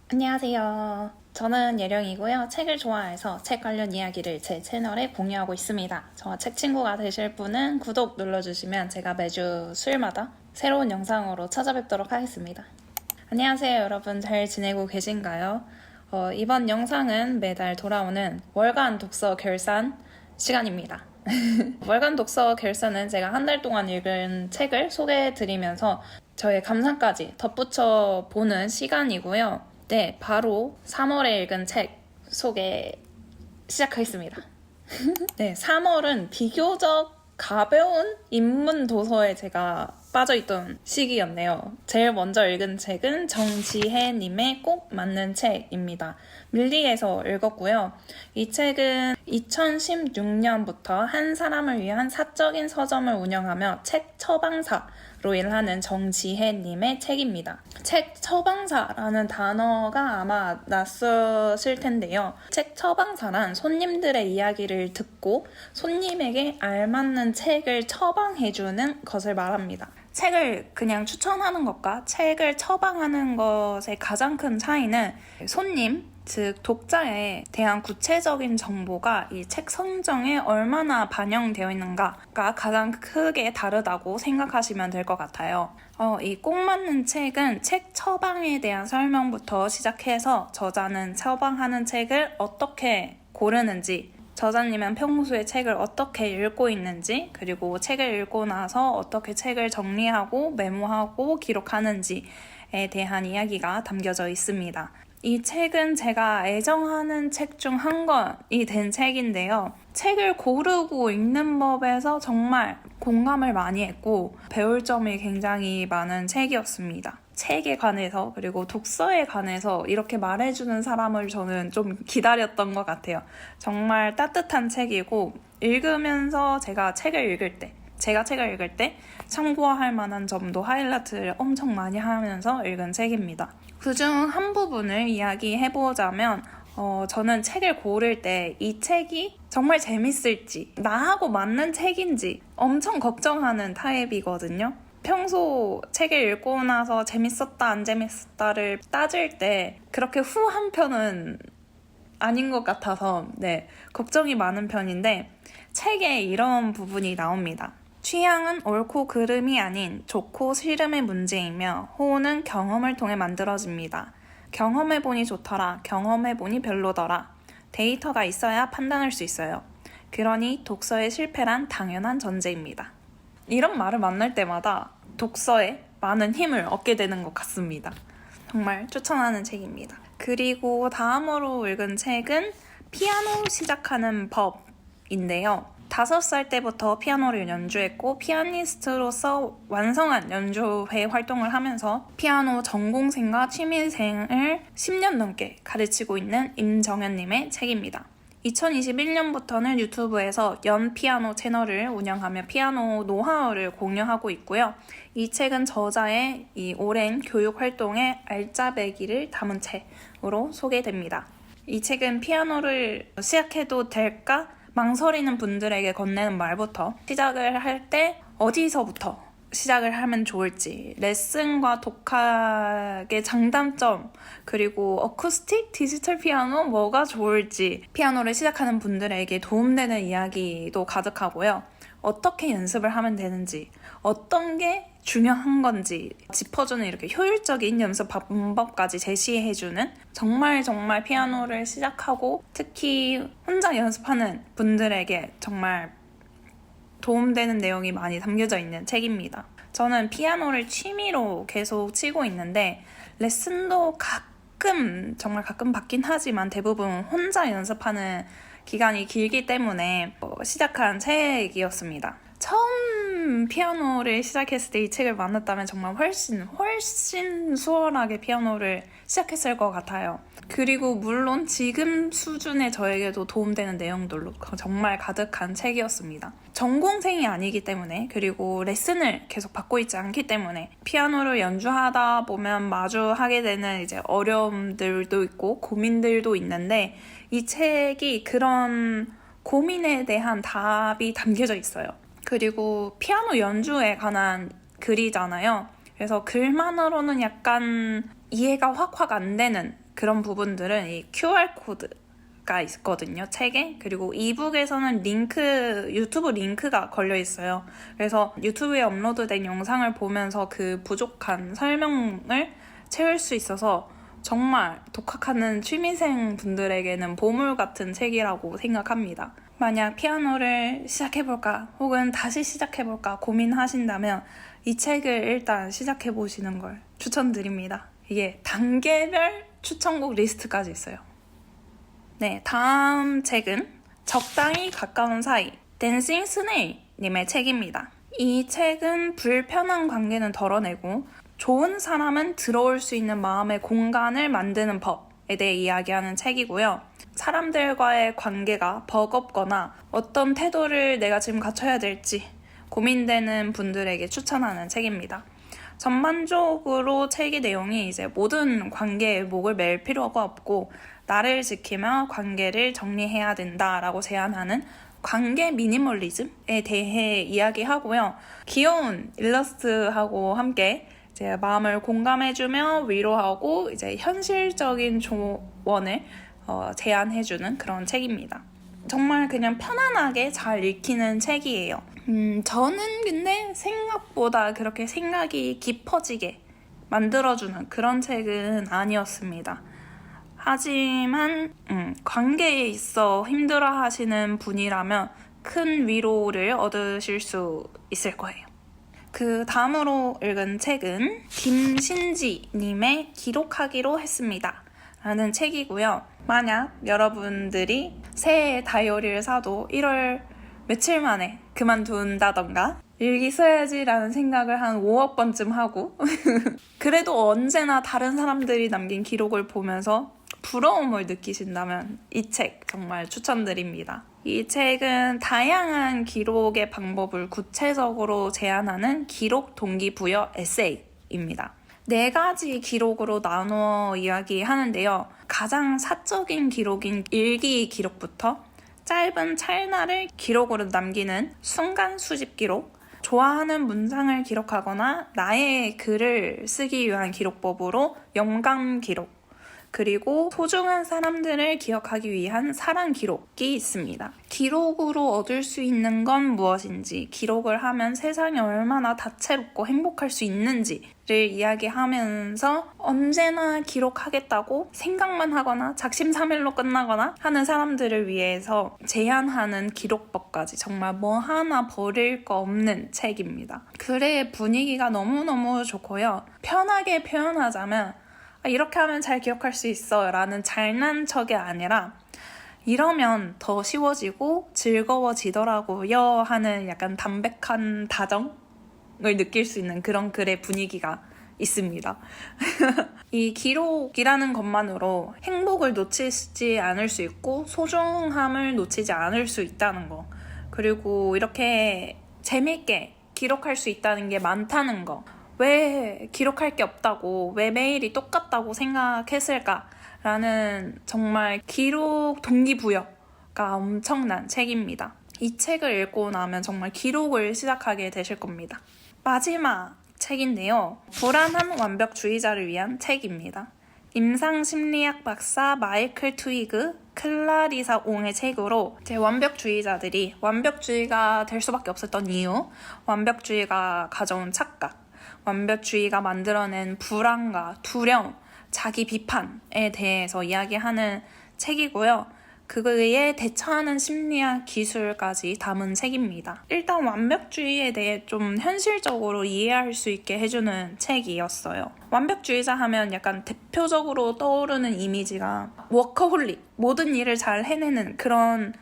안녕하세요. 저는 예령이고요. 책을 좋아해서 책 관련 이야기를 제 채널에 공유하고 있습니다. 저와 책 친구가 되실 분은 구독 눌러주시면 제가 매주 수요일마다 새로운 영상으로 찾아뵙도록 하겠습니다. 안녕하세요, 여러분. 잘 지내고 계신가요? 이번 영상은 매달 돌아오는 월간 독서 결산 시간입니다. 월간 독서 결산은 제가 한 달 동안 읽은 책을 소개해드리면서 저의 감상까지 덧붙여 보는 시간이고요. 네, 바로 3월에 읽은 책 소개 시작하겠습니다. 네, 3월은 비교적 가벼운 입문 도서에 제가 빠져있던 시기였네요. 제일 먼저 읽은 책은 정지혜님의 꼭 맞는 책입니다. 밀리에서 읽었고요. 이 책은 2016년부터 한 사람을 위한 사적인 서점을 운영하며 책 처방사로 일하는 정지혜님의 책입니다. 책 처방사라는 단어가 아마 낯서실 텐데요. 책 처방사란 손님들의 이야기를 듣고 손님에게 알맞는 책을 처방해주는 것을 말합니다. 책을 그냥 추천하는 것과 책을 처방하는 것의 가장 큰 차이는 손님, 즉 독자에 대한 구체적인 정보가 이 책 선정에 얼마나 반영되어 있는가가 가장 크게 다르다고 생각하시면 될 것 같아요. 이 꼭 맞는 책은 책 처방에 대한 설명부터 시작해서 저자는 처방하는 책을 어떻게 고르는지, 저자님은 평소에 책을 어떻게 읽고 있는지, 그리고 책을 읽고 나서 어떻게 책을 정리하고 메모하고 기록하는지에 대한 이야기가 담겨져 있습니다. 이 책은 제가 애정하는 책 중 한 권이 된 책인데요. 책을 고르고 읽는 법에서 정말 공감을 많이 했고 배울 점이 굉장히 많은 책이었습니다. 책에 관해서 그리고 독서에 관해서 이렇게 말해주는 사람을 저는 좀 기다렸던 것 같아요. 정말 따뜻한 책이고 읽으면서 제가 책을 읽을 때 참고할 만한 점도 하이라이트를 엄청 많이 하면서 읽은 책입니다. 그중 한 부분을 이야기해보자면 저는 책을 고를 때 이 책이 정말 재밌을지 나하고 맞는 책인지 엄청 걱정하는 타입이거든요. 평소 책을 읽고 나서 재밌었다 안 재밌었다를 따질 때 그렇게 후한 편은 아닌 것 같아서 걱정이 많은 편인데 책에 이런 부분이 나옵니다. 취향은 옳고 그름이 아닌 좋고 싫음의 문제이며 호우는 경험을 통해 만들어집니다. 경험해보니 좋더라, 경험해보니 별로더라. 데이터가 있어야 판단할 수 있어요. 그러니 독서의 실패란 당연한 전제입니다. 이런 말을 만날 때마다 독서에 많은 힘을 얻게 되는 것 같습니다. 정말 추천하는 책입니다. 그리고 다음으로 읽은 책은 피아노 시작하는 법인데요. 5살 때부터 피아노를 연주했고 피아니스트로서 완성한 연주회 활동을 하면서 피아노 전공생과 취미생을 10년 넘게 가르치고 있는 임정현님의 책입니다. 2021년부터는 유튜브에서 연피아노 채널을 운영하며 피아노 노하우를 공유하고 있고요. 이 책은 저자의 이 오랜 교육 활동의 알짜배기를 담은 책으로 소개됩니다. 이 책은 피아노를 시작해도 될까? 망설이는 분들에게 건네는 말부터 시작을 할 때 어디서부터 시작을 하면 좋을지, 레슨과 독학의 장단점, 그리고 어쿠스틱, 디지털 피아노 뭐가 좋을지 피아노를 시작하는 분들에게 도움되는 이야기도 가득하고요. 어떻게 연습을 하면 되는지, 어떤 게 중요한 건지 짚어주는 이렇게 효율적인 연습 방법까지 제시해주는 정말 피아노를 시작하고 특히 혼자 연습하는 분들에게 정말 도움되는 내용이 많이 담겨져 있는 책입니다. 저는 피아노를 취미로 계속 치고 있는데 레슨도 정말 가끔 받긴 하지만 대부분 혼자 연습하는 기간이 길기 때문에 시작한 책이었습니다. 처음 피아노를 시작했을 때 이 책을 만났다면 정말 훨씬 수월하게 피아노를 시작했을 것 같아요. 그리고 물론 지금 수준의 저에게도 도움되는 내용들로 정말 가득한 책이었습니다. 전공생이 아니기 때문에 그리고 레슨을 계속 받고 있지 않기 때문에 피아노를 연주하다 보면 마주하게 되는 이제 어려움들도 있고 고민들도 있는데 이 책이 그런 고민에 대한 답이 담겨져 있어요. 그리고 피아노 연주에 관한 글이잖아요. 그래서 글만으로는 약간 이해가 확확 안 되는 그런 부분들은 이 QR코드가 있거든요, 책에. 그리고 이북에서는 유튜브 링크가 걸려 있어요. 그래서 유튜브에 업로드된 영상을 보면서 그 부족한 설명을 채울 수 있어서 정말 독학하는 취미생 분들에게는 보물 같은 책이라고 생각합니다. 만약 피아노를 시작해볼까 혹은 다시 시작해볼까 고민하신다면 이 책을 일단 시작해보시는 걸 추천드립니다. 이게 단계별 추천곡 리스트까지 있어요. 네, 다음 책은 적당히 가까운 사이, 댄싱 스네일 님의 책입니다. 이 책은 불편한 관계는 덜어내고 좋은 사람은 들어올 수 있는 마음의 공간을 만드는 법에 대해 이야기하는 책이고요. 사람들과의 관계가 버겁거나 어떤 태도를 내가 지금 갖춰야 될지 고민되는 분들에게 추천하는 책입니다. 전반적으로 책의 내용이 이제 모든 관계에 목을 맬 필요가 없고 나를 지키며 관계를 정리해야 된다라고 제안하는 관계 미니멀리즘에 대해 이야기하고요. 귀여운 일러스트하고 함께 이제 마음을 공감해주며 위로하고 이제 현실적인 조언을 제안해주는 그런 책입니다. 정말 그냥 편안하게 잘 읽히는 책이에요. 저는 근데 생각보다 그렇게 생각이 깊어지게 만들어주는 그런 책은 아니었습니다. 하지만 관계에 있어 힘들어하시는 분이라면 큰 위로를 얻으실 수 있을 거예요. 그 다음으로 읽은 책은 김신지님의 기록하기로 했습니다 라는 책이고요. 만약 여러분들이 새해 다이어리를 사도 1월 며칠 만에 그만둔다던가 일기 써야지라는 생각을 한 5억 번쯤 하고 그래도 언제나 다른 사람들이 남긴 기록을 보면서 부러움을 느끼신다면 이 책 정말 추천드립니다. 이 책은 다양한 기록의 방법을 구체적으로 제안하는 기록 동기부여 에세이입니다. 4가지 기록으로 나누어 이야기하는데요. 가장 사적인 기록인 일기 기록부터 짧은 찰나를 기록으로 남기는 순간 수집 기록, 좋아하는 문장을 기록하거나 나의 글을 쓰기 위한 기록법으로 영감 기록, 그리고 소중한 사람들을 기억하기 위한 사랑 기록이 있습니다. 기록으로 얻을 수 있는 건 무엇인지, 기록을 하면 세상이 얼마나 다채롭고 행복할 수 있는지를 이야기하면서 언제나 기록하겠다고 생각만 하거나 작심삼일로 끝나거나 하는 사람들을 위해서 제안하는 기록법까지 정말 뭐 하나 버릴 거 없는 책입니다. 글의 분위기가 너무너무 좋고요. 편하게 표현하자면 이렇게 하면 잘 기억할 수 있어 라는 잘난 척이 아니라 이러면 더 쉬워지고 즐거워지더라고요 하는 약간 담백한 다정을 느낄 수 있는 그런 글의 분위기가 있습니다. 이 기록이라는 것만으로 행복을 놓치지 않을 수 있고 소중함을 놓치지 않을 수 있다는 거, 그리고 이렇게 재밌게 기록할 수 있다는 게 많다는 거, 왜 기록할 게 없다고, 왜 매일이 똑같다고 생각했을까라는 정말 기록 동기부여가 엄청난 책입니다. 이 책을 읽고 나면 정말 기록을 시작하게 되실 겁니다. 마지막 책인데요. 불안한 완벽주의자를 위한 책입니다. 임상심리학 박사 마이클 트위그, 클라리사 옹의 책으로 제 완벽주의자들이 완벽주의가 될 수밖에 없었던 이유, 완벽주의가 가져온 착각, 완벽주의가 만들어낸 불안과 두려움, 자기 비판에 대해서 이야기하는 책이고요. 그거에 대처하는 심리학 기술까지 담은 책입니다. 일단 완벽주의에 대해 좀 현실적으로 이해할 수 있게 해주는 책이었어요. 완벽주의자 하면 약간 대표적으로 떠오르는 이미지가 워커홀릭, 모든 일을 잘 해내는 그런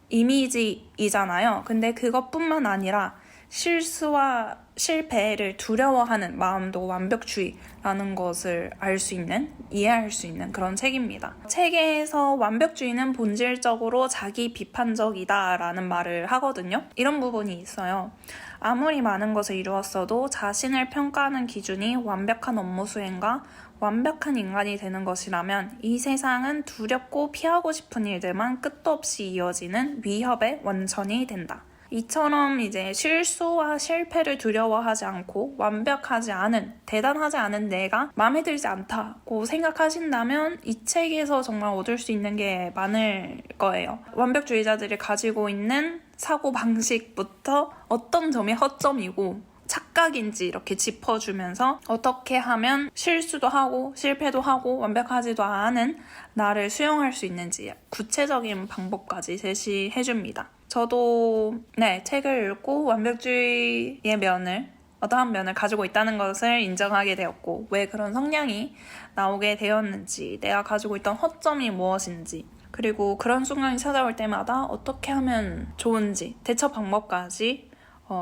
이미지이잖아요. 근데 그것뿐만 아니라 실수와 실패를 두려워하는 마음도 완벽주의라는 것을 알 수 있는, 이해할 수 있는 그런 책입니다. 책에서 완벽주의는 본질적으로 자기 비판적이다라는 말을 하거든요. 이런 부분이 있어요. 아무리 많은 것을 이루었어도 자신을 평가하는 기준이 완벽한 업무 수행과 완벽한 인간이 되는 것이라면 이 세상은 두렵고 피하고 싶은 일들만 끝도 없이 이어지는 위협의 원천이 된다. 이처럼 이제 실수와 실패를 두려워하지 않고 완벽하지 않은, 대단하지 않은 내가 마음에 들지 않다고 생각하신다면 이 책에서 정말 얻을 수 있는 게 많을 거예요. 완벽주의자들이 가지고 있는 사고방식부터 어떤 점이 허점이고 착각인지 이렇게 짚어주면서 어떻게 하면 실수도 하고 실패도 하고 완벽하지도 않은 나를 수용할 수 있는지 구체적인 방법까지 제시해줍니다. 저도 책을 읽고 완벽주의의 면을, 어떠한 면을 가지고 있다는 것을 인정하게 되었고, 왜 그런 성향이 나오게 되었는지, 내가 가지고 있던 허점이 무엇인지, 그리고 그런 순간이 찾아올 때마다 어떻게 하면 좋은지, 대처 방법까지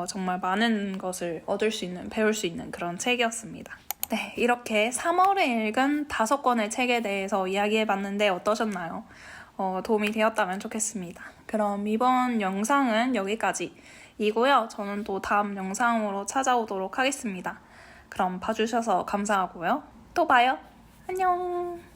정말 많은 것을 얻을 수 있는, 배울 수 있는 그런 책이었습니다. 네, 이렇게 3월에 읽은 5권의 책에 대해서 이야기해봤는데 어떠셨나요? 도움이 되었다면 좋겠습니다. 그럼 이번 영상은 여기까지이고요. 저는 또 다음 영상으로 찾아오도록 하겠습니다. 그럼 봐주셔서 감사하고요. 또 봐요. 안녕.